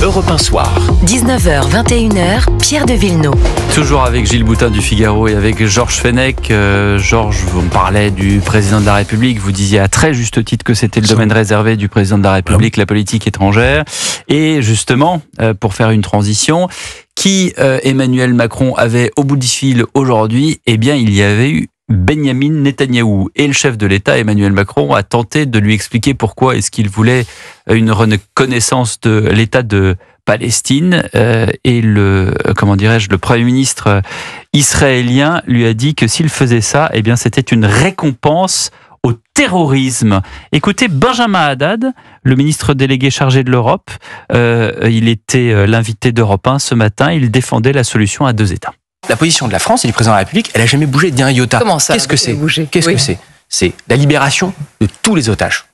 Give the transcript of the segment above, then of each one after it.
Europe 1 Soir. 19h, 21h, Pierre de Villeneuve. Toujours avec Gilles Boutin du Figaro et avec Georges Fenech. Georges, vous me parlez du président de la République. Vous disiez à très juste titre que c'était le domaine réservé du président de la République, la politique étrangère. Et justement, pour faire une transition, qui Emmanuel Macron avait au bout du fil aujourd'hui, eh bien, il y avait eu Benyamin Netanyahou. Et le chef de l'État, Emmanuel Macron, a tenté de lui expliquer pourquoi est-ce qu'il voulait une reconnaissance de l'État de Palestine. Et le Premier ministre israélien lui a dit que s'il faisait ça, eh bien, c'était une récompense au terrorisme. Écoutez, Benjamin Haddad, le ministre délégué chargé de l'Europe, il était l'invité d'Europe 1 ce matin, il défendait la solution à deux États. La position de la France et du président de la République, elle n'a jamais bougé d'un iota. Comment ça? Qu'est-ce que c'est? Qu'est-ce que c'est? C'est la libération de tous les otages.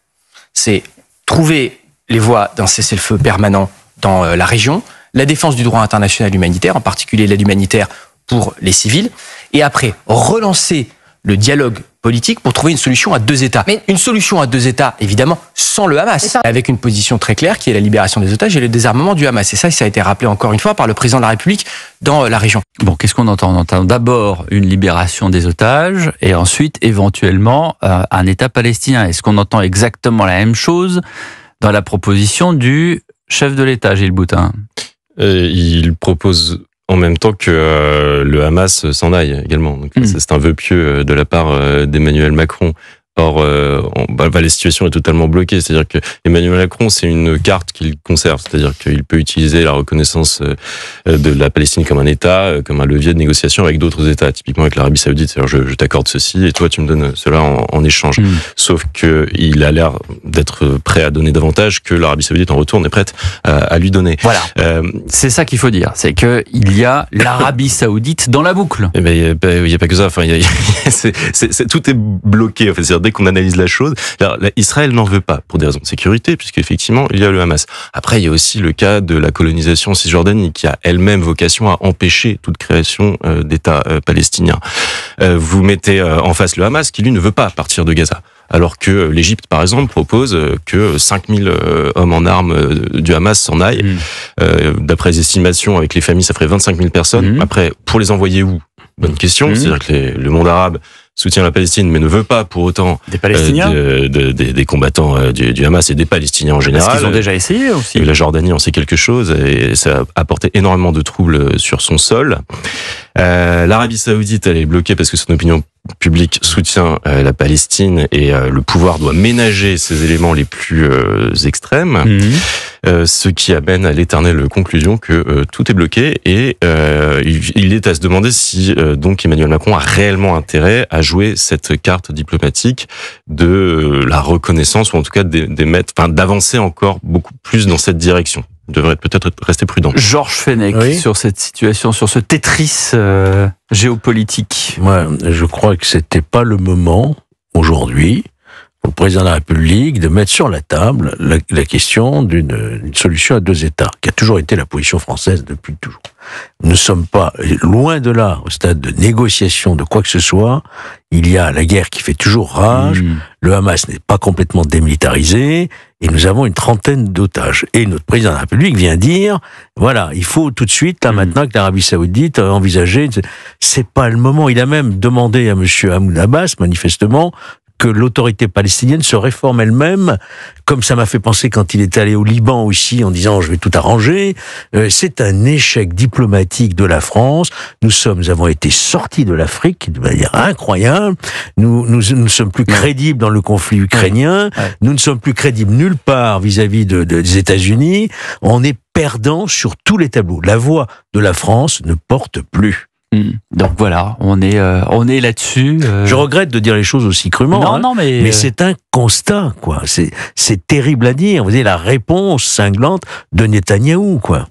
C'est trouver les voies d'un cessez-le-feu permanent dans la région, la défense du droit international humanitaire, en particulier l'aide humanitaire pour les civils, et après relancer le dialogue politique pour trouver une solution à deux États. Mais une solution à deux États, évidemment, sans le Hamas, avec une position très claire qui est la libération des otages et le désarmement du Hamas. Et ça a été rappelé encore une fois par le président de la République dans la région. Bon, qu'est-ce qu'on entend? On entend d'abord une libération des otages et ensuite, éventuellement, un État palestinien. Est-ce qu'on entend exactement la même chose dans la proposition du chef de l'État, Gilles Boutin? Il propose en même temps que le Hamas s'en aille également. Donc, c'est un vœu pieux de la part d'Emmanuel Macron. Or, la situation est totalement bloquée. C'est-à-dire que Emmanuel Macron, c'est une carte qu'il conserve. C'est-à-dire qu'il peut utiliser la reconnaissance de la Palestine comme un État, comme un levier de négociation avec d'autres États. Typiquement avec l'Arabie Saoudite. C'est-à-dire, je t'accorde ceci et toi, tu me donnes cela en échange. Sauf que il a l'air d'être prêt à donner davantage que l'Arabie Saoudite en retour n'est prête à lui donner. Voilà. C'est ça qu'il faut dire. C'est que il y a l'Arabie Saoudite dans la boucle. Eh ben, il y a pas que ça. Enfin, tout est bloqué. Enfin, c'est-à-dire, dès qu'on analyse la chose, Israël n'en veut pas pour des raisons de sécurité, puisqu'effectivement, il y a le Hamas. Après, il y a aussi le cas de la colonisation en Cisjordanie, qui a elle-même vocation à empêcher toute création d'État palestinien. Vous mettez en face le Hamas, qui lui ne veut pas partir de Gaza. Alors que l'Égypte, par exemple, propose que 5000 hommes en armes du Hamas s'en aillent. D'après les estimations, avec les familles, ça ferait 25 000 personnes. Après, pour les envoyer où? Bonne question. C'est-à-dire que le monde arabe soutient la Palestine, mais ne veut pas pour autant des Palestiniens, des combattants du Hamas et des Palestiniens en général. Parce qu'ils ont déjà essayé aussi. La Jordanie en sait quelque chose et ça a apporté énormément de troubles sur son sol. L'Arabie Saoudite, elle est bloquée parce que son opinion publique soutient la Palestine et le pouvoir doit ménager ses éléments les plus extrêmes, ce qui amène à l'éternelle conclusion que tout est bloqué et il est à se demander si donc Emmanuel Macron a réellement intérêt à jouer cette carte diplomatique de la reconnaissance ou en tout cas d'avancer encore beaucoup plus dans cette direction. Il devrait peut-être rester prudent. Georges Fenech, sur cette situation, sur ce Tetris géopolitique. Moi, je crois que c'était pas le moment, aujourd'hui, pour le président de la République, de mettre sur la table la question d'une solution à deux États, qui a toujours été la position française depuis toujours. Nous ne sommes pas, loin de là, au stade de négociation de quoi que ce soit. Il y a la guerre qui fait toujours rage, le Hamas n'est pas complètement démilitarisé, et nous avons une trentaine d'otages. Et notre président de la République vient dire, voilà, il faut tout de suite, là maintenant que l'Arabie Saoudite a envisagé, c'est pas le moment. Il a même demandé à monsieur Mahmoud Abbas, manifestement, que l'autorité palestinienne se réforme elle-même, comme ça m'a fait penser quand il est allé au Liban aussi, en disant je vais tout arranger. C'est un échec diplomatique de la France. Nous avons été sortis de l'Afrique de manière incroyable. Nous ne sommes plus crédibles dans le conflit ukrainien. Nous ne sommes plus crédibles nulle part vis-à-vis des États-Unis. On est perdant sur tous les tableaux. La voix de la France ne porte plus. Donc voilà, on est là-dessus. Je regrette de dire les choses aussi crûment. Non, mais c'est un constat, quoi. C'est terrible à dire. Vous avez la réponse cinglante de Netanyahou, quoi.